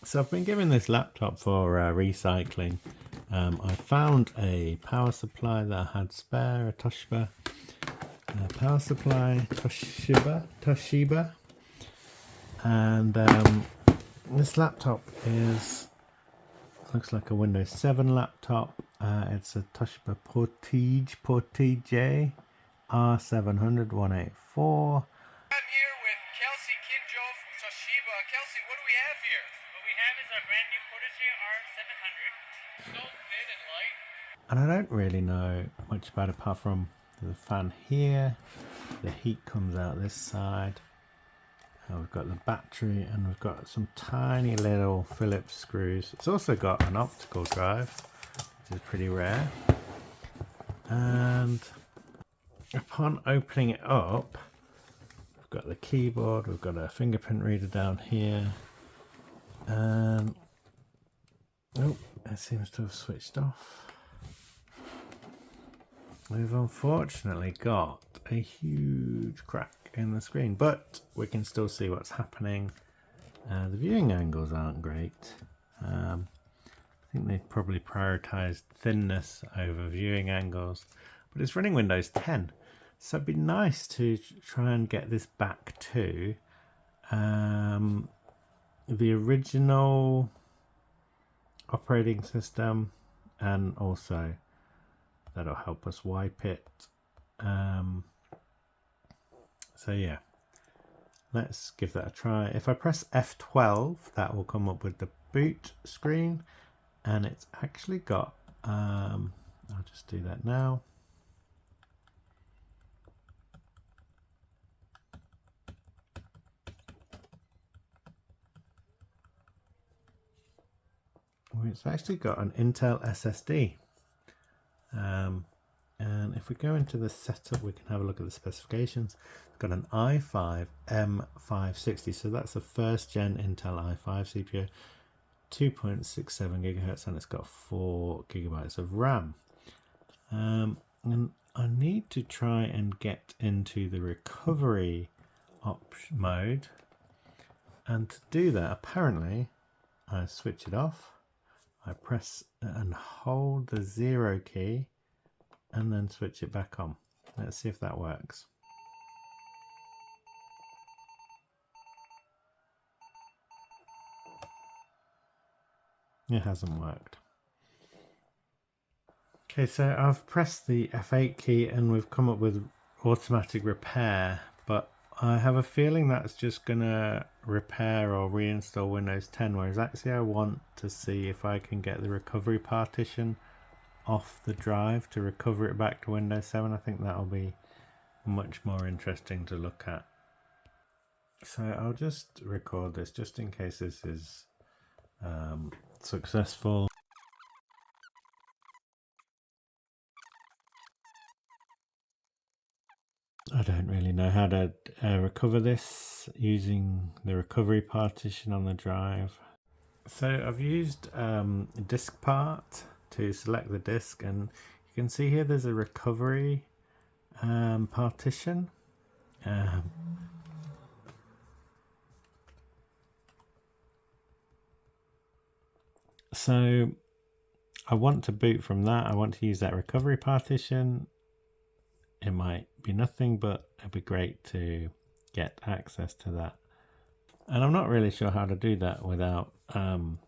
So I've been given this laptop for recycling. I found a power supply that I had spare, a Toshiba power supply, Toshiba, and this laptop looks like a Windows 7 laptop. It's a Toshiba Portege R700 184. I'm here with Kelsey Kinjo from Toshiba. Kelsey, what do we have here? What we have is our brand new Portege R700. So thin and light. And I don't really know much about it apart from the fan here. The heat comes out this side. We've got the battery and we've got some tiny little Phillips screws. It's also got an optical drive, which is pretty rare. And upon opening it up, we've got the keyboard, we've got a fingerprint reader down here. And oh, it seems to have switched off. We've unfortunately got a huge crack in the screen, but we can still see what's happening. The viewing angles aren't great. I think they've probably prioritized thinness over viewing angles, but it's running Windows 10. So it'd be nice to try and get this back to the original operating system, and also that'll help us wipe it. So yeah, let's give that a try. If I press F12, that will come up with the boot screen, and it's actually got, I'll just do that now. It's actually got an Intel SSD. And if we go into the setup, we can have a look at the specifications. It's got an i5 M560, so that's the first gen Intel i5 CPU, 2.67 gigahertz, and it's got 4 gigabytes of RAM. And I need to try and get into the recovery mode, and to do that, apparently, I switch it off. I press and hold the 0 key and then switch it back on. Let's see if that works. It hasn't worked. Okay, so I've pressed the F8 key and we've come up with automatic repair, but I have a feeling that's just gonna repair or reinstall Windows 10, whereas actually I want to see if I can get the recovery partition off the drive to recover it back to Windows 7. I think that'll be much more interesting to look at. So I'll just record this just in case this is successful. I don't really know how to recover this using the recovery partition on the drive. So I've used a disk part to select the disk, and you can see here there's a recovery partition. So I want to boot from that. I want to use that recovery partition. It might be nothing, but it'd be great to get access to that. And I'm not really sure how to do that without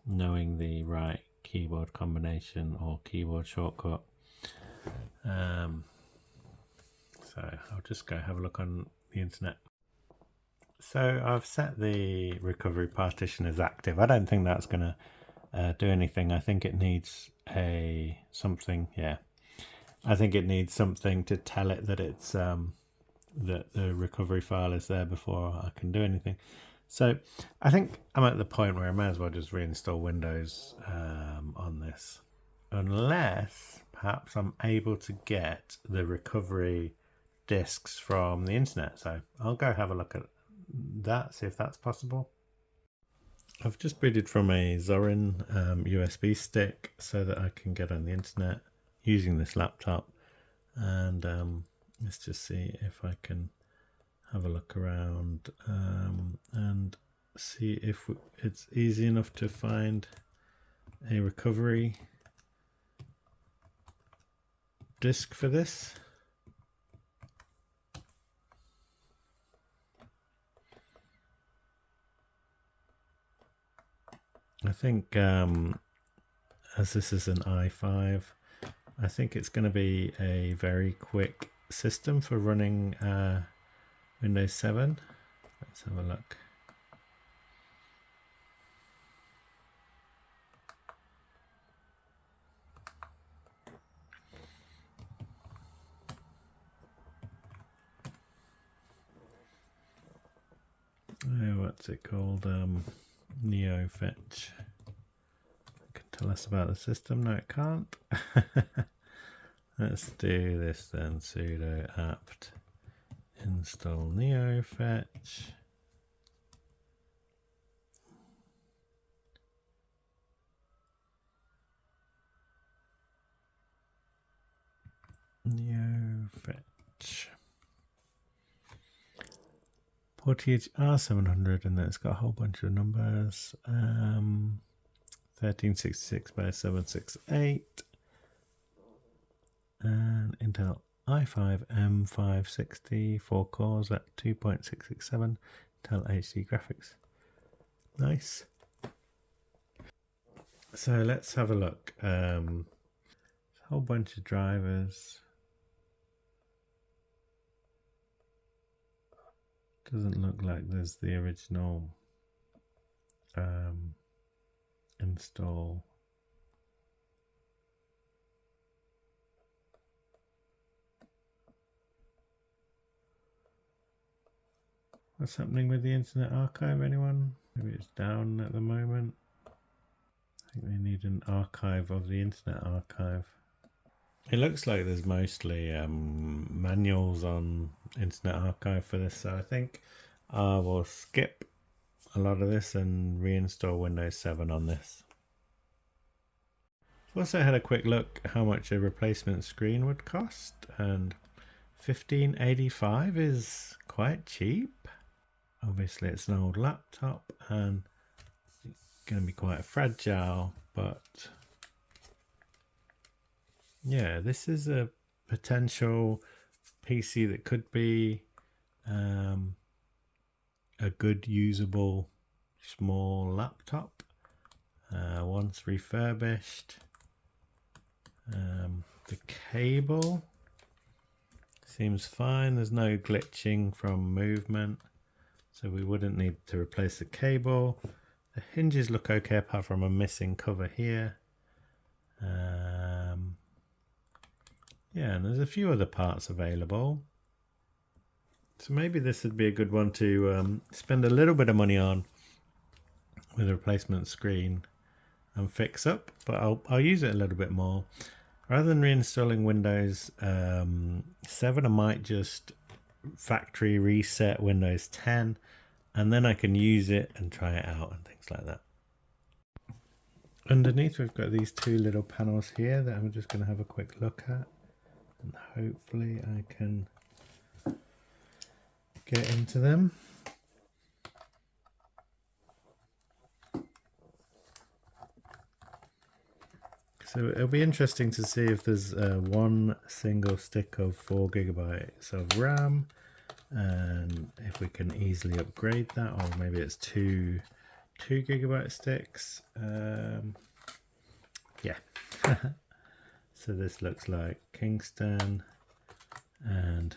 knowing the right keyboard combination or keyboard shortcut. So I'll just go have a look on the internet. So I've set the recovery partition as active. I don't think that's going to do anything. I think it needs something. Yeah, I think it needs something to tell it that it's that the recovery file is there before I can do anything. So I think I'm at the point where I might as well just reinstall Windows on this, unless perhaps I'm able to get the recovery disks from the internet. So I'll go have a look at that, see if that's possible. I've just booted from a Zorin USB stick so that I can get on the internet using this laptop, and let's just see if I can have a look around, and see if it's easy enough to find a recovery disk for this. I think as this is an i5, I think it's going to be a very quick system for running Windows 7. Let's have a look. Oh, what's it called? Neo Fetch. It can tell us about the system. No, it can't. Let's do this then. Sudo apt install Neo Fetch. Neo Fetch. Portege R700, and then it's got a whole bunch of numbers. 1366 by 768. And Intel i5 M560, 4 cores at 2.667. Intel HD graphics. Nice. So let's have a look. A whole bunch of drivers. Doesn't look like there's the original install. What's happening with the Internet Archive, anyone? Maybe it's down at the moment. I think they need an archive of the Internet Archive. It looks like there's mostly manuals on Internet Archive for this, so I think I will skip a lot of this and reinstall Windows 7 on this. I've also had a quick look how much a replacement screen would cost, and $15.85 is quite cheap. Obviously it's an old laptop and going to be quite fragile, but yeah, this is a potential PC that could be a good usable small laptop once refurbished. The cable seems fine, there's no glitching from movement, so we wouldn't need to replace the cable. The hinges look okay apart from a missing cover here. Yeah, and there's a few other parts available. So maybe this would be a good one to spend a little bit of money on with a replacement screen and fix up, but I'll use it a little bit more. Rather than reinstalling Windows 7, I might just factory reset Windows 10, and then I can use it and try it out and things like that. Underneath we've got these two little panels here that I'm just going to have a quick look at, and hopefully I can get into them. So it'll be interesting to see if there's one single stick of 4 gigabytes of RAM, and if we can easily upgrade that, or maybe it's two 2 gigabyte sticks. Yeah. So this looks like Kingston, and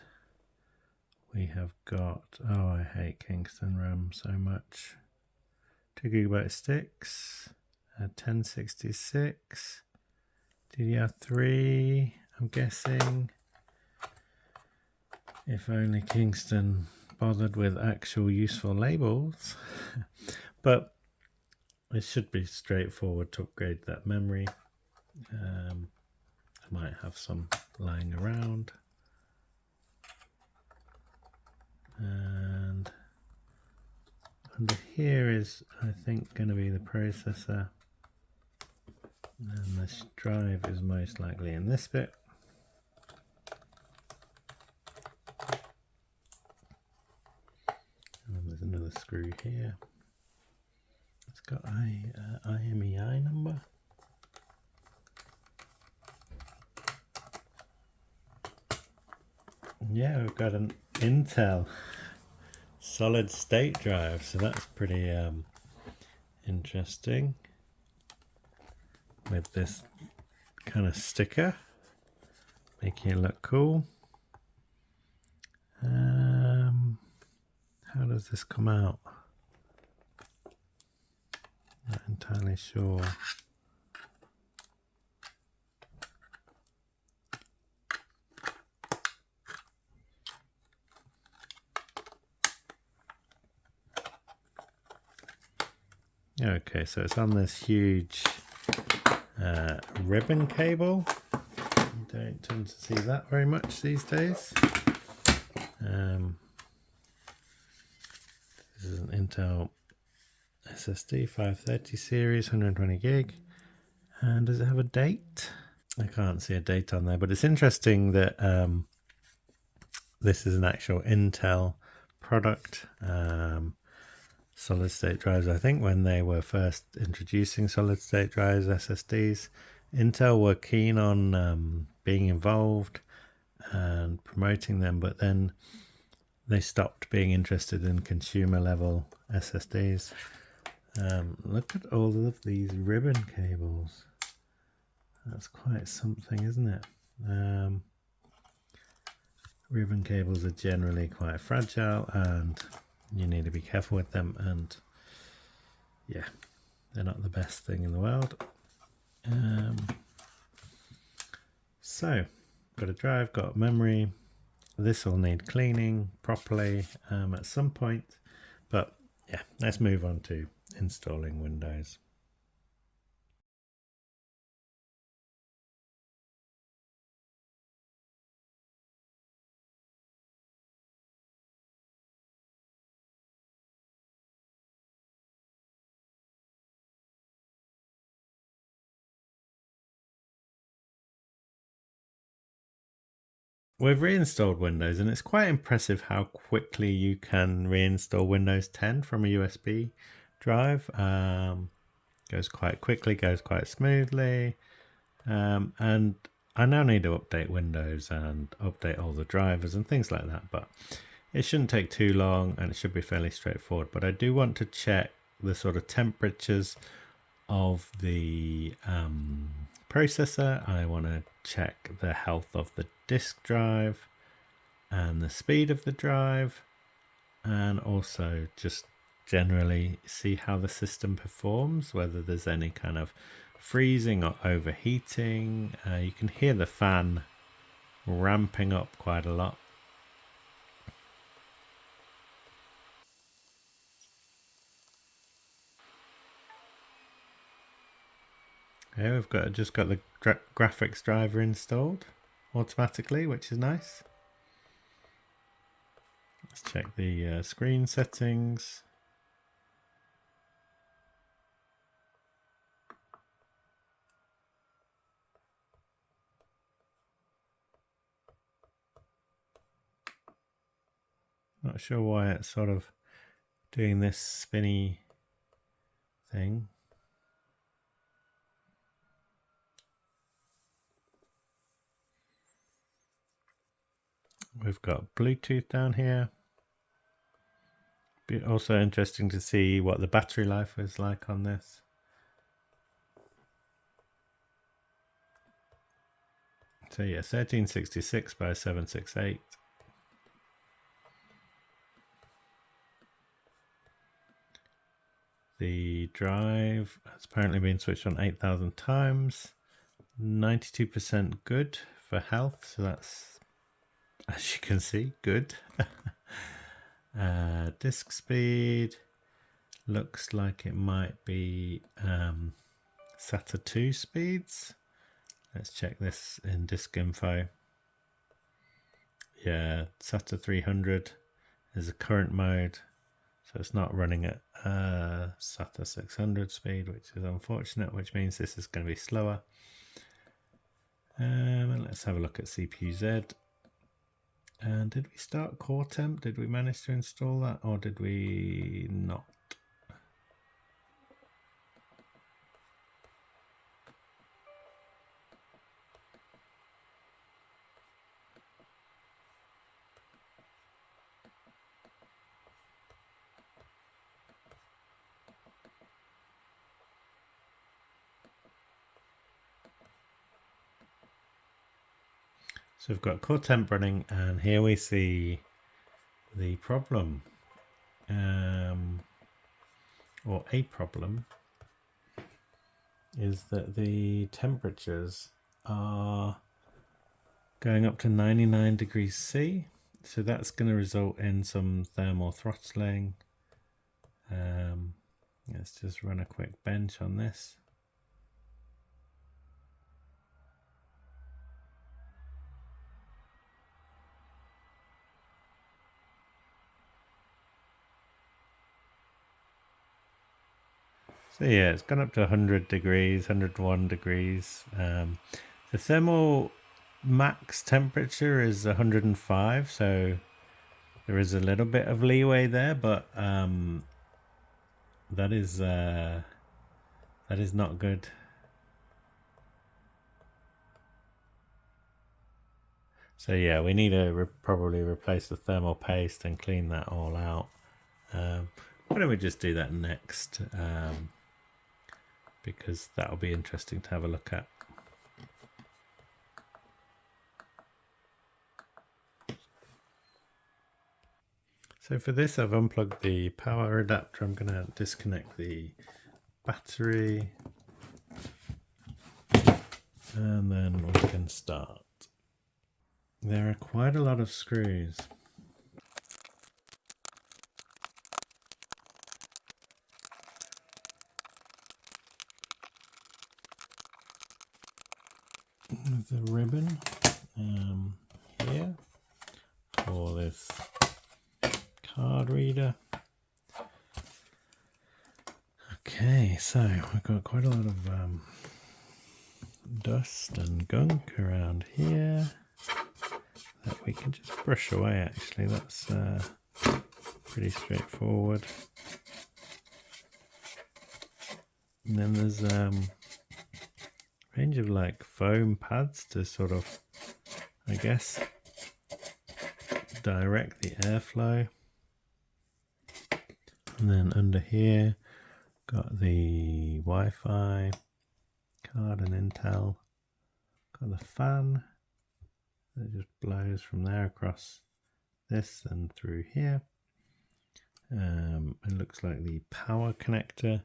we have got, oh, I hate Kingston RAM so much. 2 gigabyte sticks, 1066, DDR3, I'm guessing. If only Kingston bothered with actual useful labels. But it should be straightforward to upgrade that memory. I might have some lying around. And under here is, I think, going to be the processor. And this drive is most likely in this bit. And there's another screw here. got a IMEI number. Yeah, we've got an Intel solid state drive, so that's pretty interesting, with this kind of sticker making it look cool. How does this come out? Not entirely sure. Okay, so it's on this huge ribbon cable. You don't tend to see that very much these days. This is an Intel SSD 530 series, 120 gig. And does it have a date? I can't see a date on there, but it's interesting that this is an actual Intel product. Solid state drives, I think when they were first introducing solid state drives, SSDs, Intel were keen on being involved and promoting them, but then they stopped being interested in consumer level SSDs. Look at all of these ribbon cables. That's quite something, isn't it? Ribbon cables are generally quite fragile and you need to be careful with them, and yeah, they're not the best thing in the world. So, got a drive, got memory. This will need cleaning properly at some point, but yeah, let's move on to installing Windows. We've reinstalled Windows, and it's quite impressive how quickly you can reinstall Windows 10 from a USB drive. Goes quite quickly, goes quite smoothly, and I now need to update Windows and update all the drivers and things like that, but it shouldn't take too long and it should be fairly straightforward. But I do want to check the sort of temperatures of the processor. I want to check the health of the disk drive and the speed of the drive, and also just generally see how the system performs, whether there's any kind of freezing or overheating. You can hear the fan ramping up quite a lot. Yeah, we've just got the graphics driver installed automatically, which is nice. Let's check the screen settings. Not sure why it's sort of doing this spinny thing. We've got Bluetooth down here. Be also interesting to see what the battery life is like on this. So yeah, 1366 by 768. The drive has apparently been switched on 8,000 times. 92% good for health, so that's, as you can see, good. Disk speed looks like it might be SATA 2 speeds. Let's check this in disk info. Yeah, SATA 300 is the current mode, so it's not running at SATA 600 speed, which is unfortunate, which means this is going to be slower. And let's have a look at CPU-Z. And did we start Core Temp? Did we manage to install that, or did we not? So we've got core temp running, and here we see the problem, or a problem, is that the temperatures are going up to 99 degrees C. So that's going to result in some thermal throttling. Let's just run a quick bench on this. So yeah, it's gone up to 100 degrees, 101 degrees. The thermal max temperature is 105, so there is a little bit of leeway there, but that is not good. So yeah, we need to probably replace the thermal paste and clean that all out. Why don't we just do that next? Because that'll be interesting to have a look at. So for this, I've unplugged the power adapter. I'm going to disconnect the battery, and then we can start. There are quite a lot of screws. There's a ribbon here for this card reader. Okay, so we've got quite a lot of dust and gunk around here that we can just brush away. Actually, that's pretty straightforward. And then there's range of like foam pads to sort of, I guess, direct the airflow. And then under here, got the Wi-Fi card and Intel. Got the fan that just blows from there across this and through here. It looks like the power connector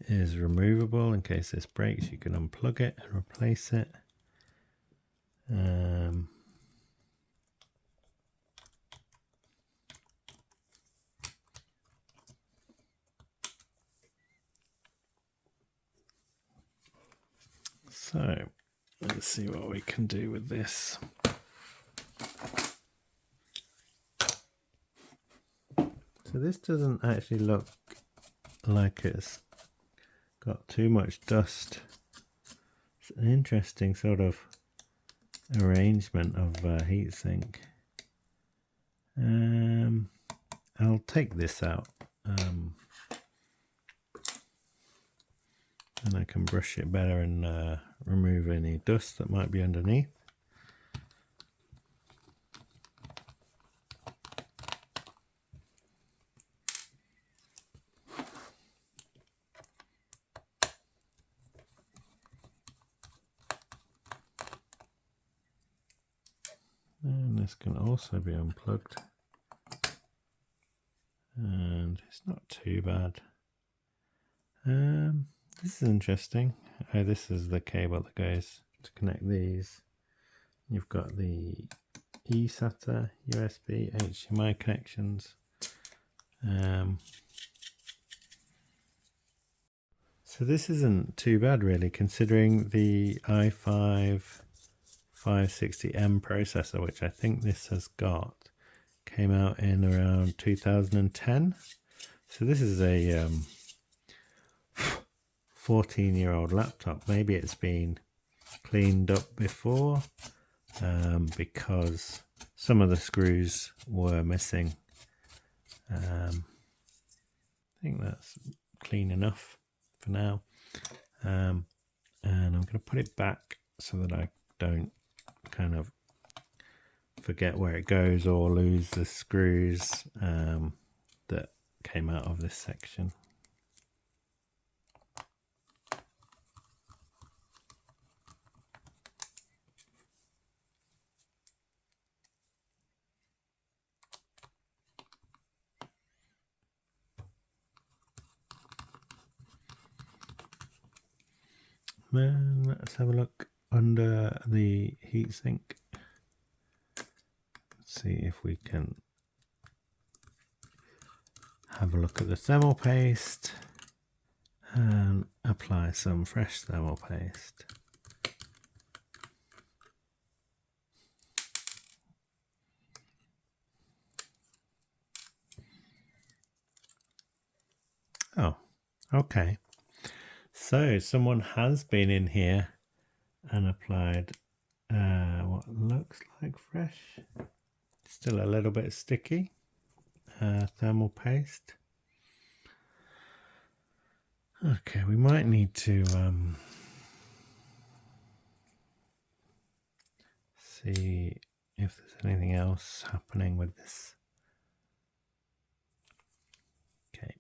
is removable. In case this breaks, you can unplug it and replace it. So let's see what we can do with this. So this doesn't actually look like it's got too much dust. It's an interesting sort of arrangement of heatsink. I'll take this out and I can brush it better and remove any dust that might be underneath. And this can also be unplugged, and it's not too bad. This is interesting. Oh, this is the cable that goes to connect these. You've got the eSATA, USB, HDMI connections. So this isn't too bad really, considering the i5 560M processor, which I think this has got, came out in around 2010. So this is a 14-year-old laptop. Maybe it's been cleaned up before because some of the screws were missing. I think that's clean enough for now. And I'm going to put it back so that I don't kind of forget where it goes or lose the screws that came out of this section. Then let's have a look under the heatsink. See if we can have a look at the thermal paste and apply some fresh thermal paste. Oh, okay. So someone has been in here and applied what looks like fresh, still a little bit sticky, thermal paste. Okay, we might need to see if there's anything else happening with this. Okay,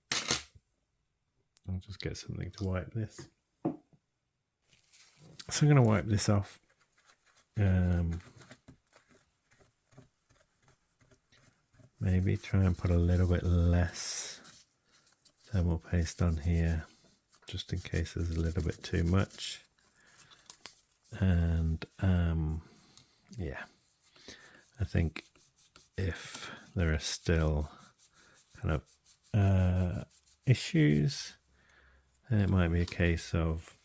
I'll just get something to wipe this. So I'm going to wipe this off. Maybe try and put a little bit less thermal paste on here, just in case there's a little bit too much. And yeah, I think if there are still kind of issues, then it might be a case of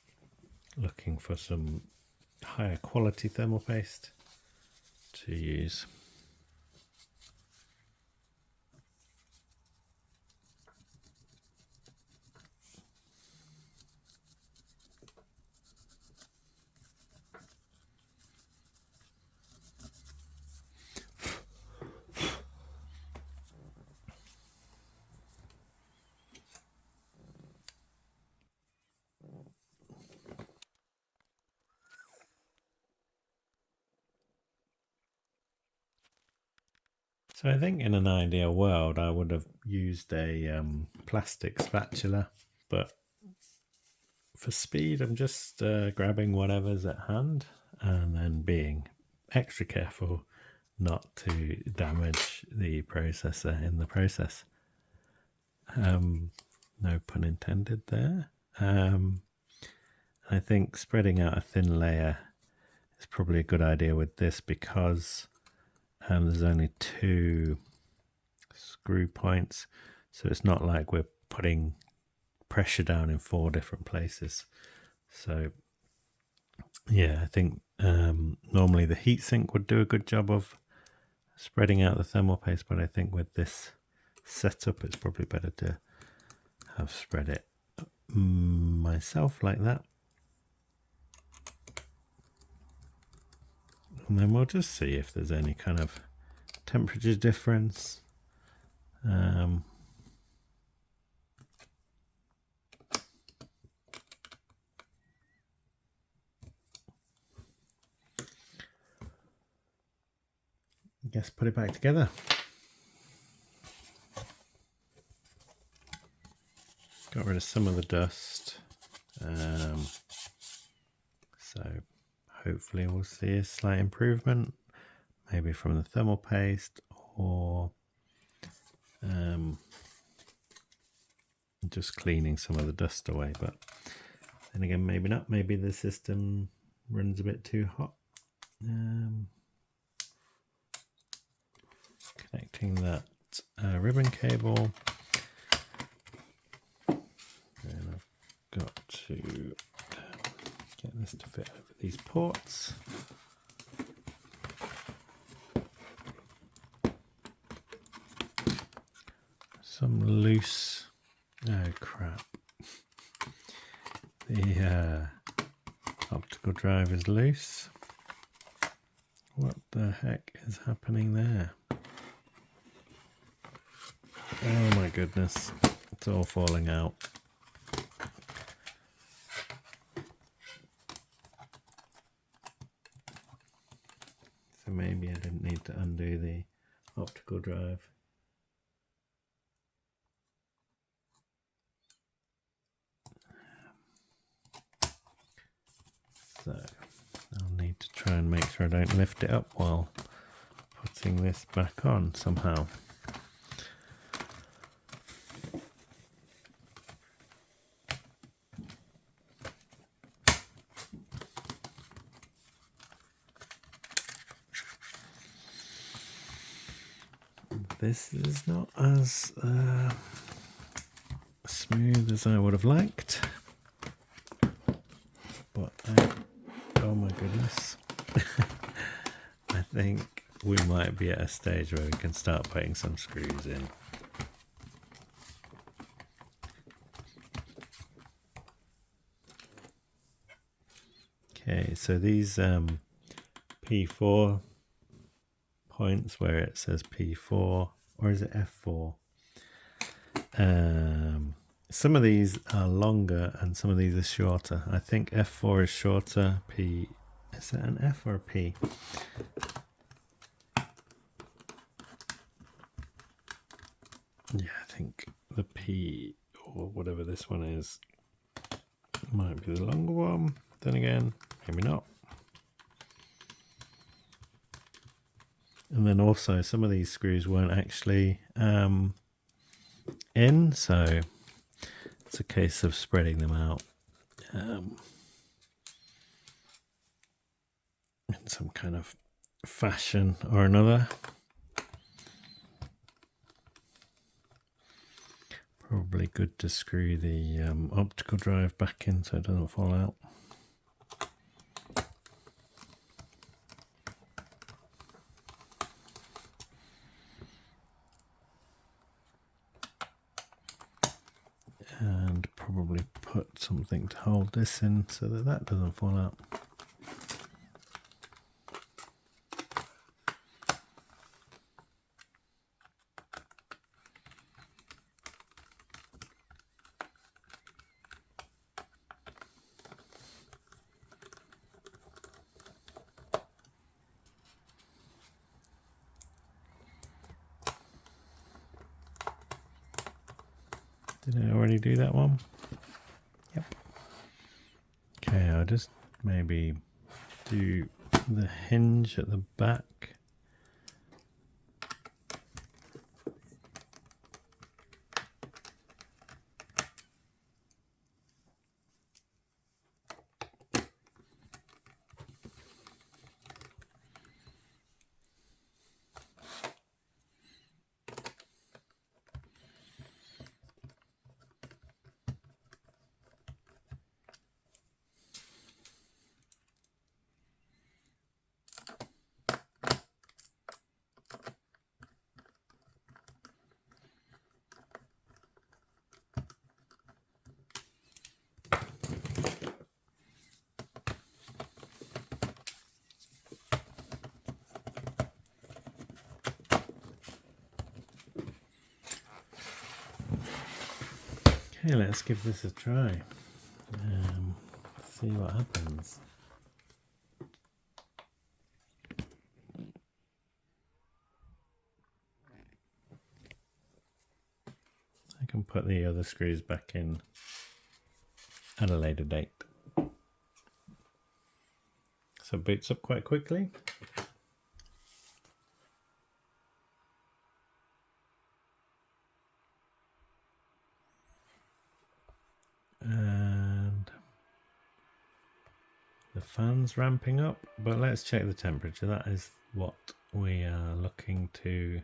looking for some higher quality thermal paste to use. So I think in an ideal world, I would have used a plastic spatula, but for speed, I'm just grabbing whatever's at hand and then being extra careful not to damage the processor in the process. No pun intended there. I think spreading out a thin layer is probably a good idea with this because there's only 2 screw points, so it's not like we're putting pressure down in 4 different places. So yeah, I think normally the heatsink would do a good job of spreading out the thermal paste, but I think with this setup it's probably better to have spread it myself like that. And then we'll just see if there's any kind of temperature difference. I guess put it back together. Got rid of some of the dust. So hopefully we'll see a slight improvement, maybe from the thermal paste or just cleaning some of the dust away. But then again, maybe not. Maybe the system runs a bit too hot. Connecting that ribbon cable, and I've got to get this to fit over these ports. Some loose, oh crap, the optical drive is loose. What the heck is happening there? Oh my goodness, it's all falling out. So maybe I didn't need to undo the optical drive. So I'll need to try and make sure I don't lift it up while putting this back on somehow. This is not as smooth as I would have liked, but oh my goodness. I think we might be at a stage where we can start putting some screws in. Okay, so these P4 points where it says P4, or is it F4? Some of these are longer and some of these are shorter. I think F4 is shorter. P, is it an F or a P? Yeah, I think the P, or whatever this one is, might be the longer one. Then again, maybe not. And then also some of these screws weren't actually in, so it's a case of spreading them out in some kind of fashion or another. Probably good to screw the optical drive back in so it doesn't fall out. And probably put something to hold this in so that that doesn't fall out. Did I already do that one? Yep. Okay, I'll just maybe do the hinge at the back. Okay, let's give this a try. See what happens. I can put the other screws back in at a later date. So it boots up quite quickly. And the fan's ramping up, but let's check the temperature. That is what we are looking to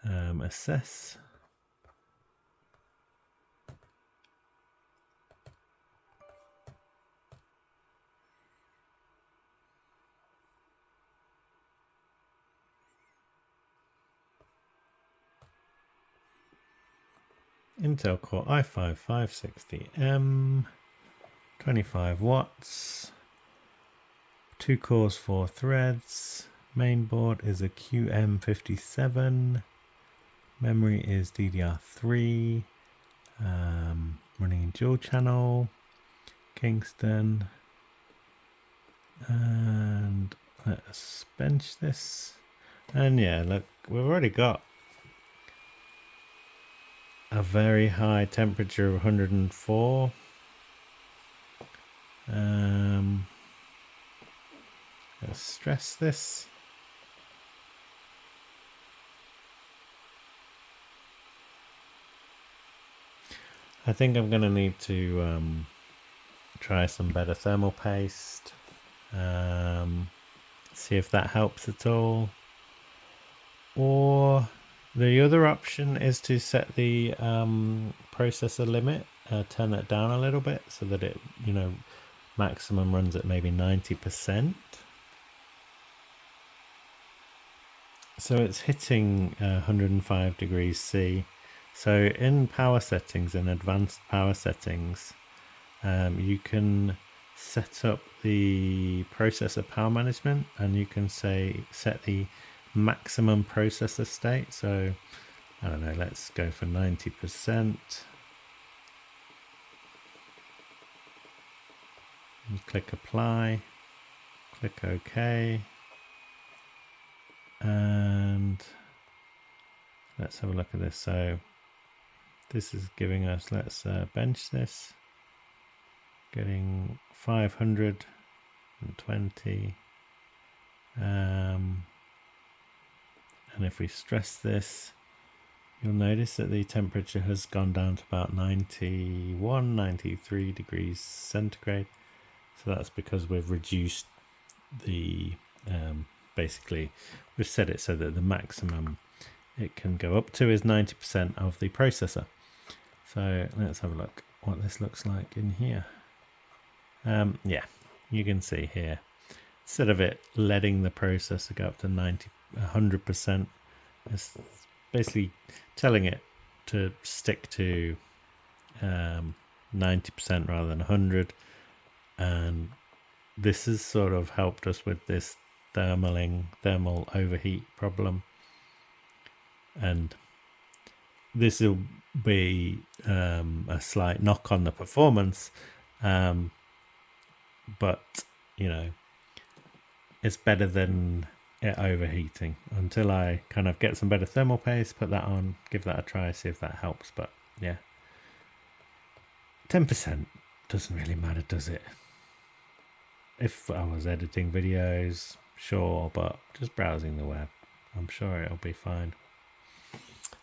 assess. Intel Core i5 560M, 25 watts, 2 cores, 4 threads. Main board is a QM57. Memory is DDR3. Running dual channel, Kingston. And let's bench this. And yeah, look, we've already got a very high temperature of 104. Let's stress this. I think I'm going to need to try some better thermal paste. See if that helps at all. Or The other option is to set the processor limit, turn it down a little bit so that it, maximum runs at maybe 90%. So it's hitting 105 degrees C. So in power settings, in advanced power settings, you can set up the processor power management, and you can set the maximum processor state. So I don't know, let's go for 90%. And click apply, click OK. And let's have a look at this. So this is giving us, let's bench this, getting 520. And if we stress this, you'll notice that the temperature has gone down to about 91, 93 degrees centigrade. So that's because we've reduced the, basically we've set it so that the maximum it can go up to is 90% of the processor. So let's have a look what this looks like in here. Yeah, you can see here, instead of it letting the processor go up to 100%, it's basically telling it to stick to 90% rather than 100. And this has sort of helped us with this thermal overheat problem. And this will be a slight knock on the performance, but it's better than it overheating. Until I kind of get some better thermal paste, put that on, give that a try, see if that helps. But yeah, 10% doesn't really matter, does it? If I was editing videos, sure, but just browsing the web, I'm sure it'll be fine.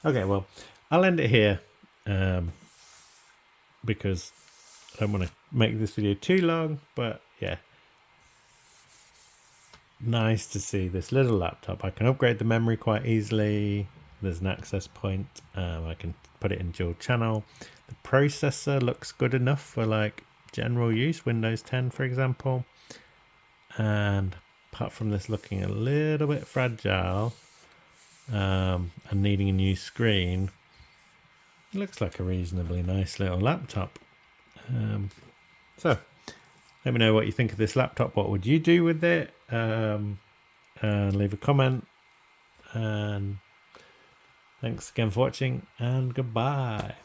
Okay, well, I'll end it here because I don't want to make this video too long, but yeah, nice to see this little laptop. I can upgrade the memory quite easily. There's an access point. I can put it in dual channel. The processor looks good enough for like general use, Windows 10 for example. And apart from this looking a little bit fragile and needing a new screen, it looks like a reasonably nice little laptop. So let me know what you think of this laptop. What would you do with it? And leave a comment. And thanks again for watching, and goodbye.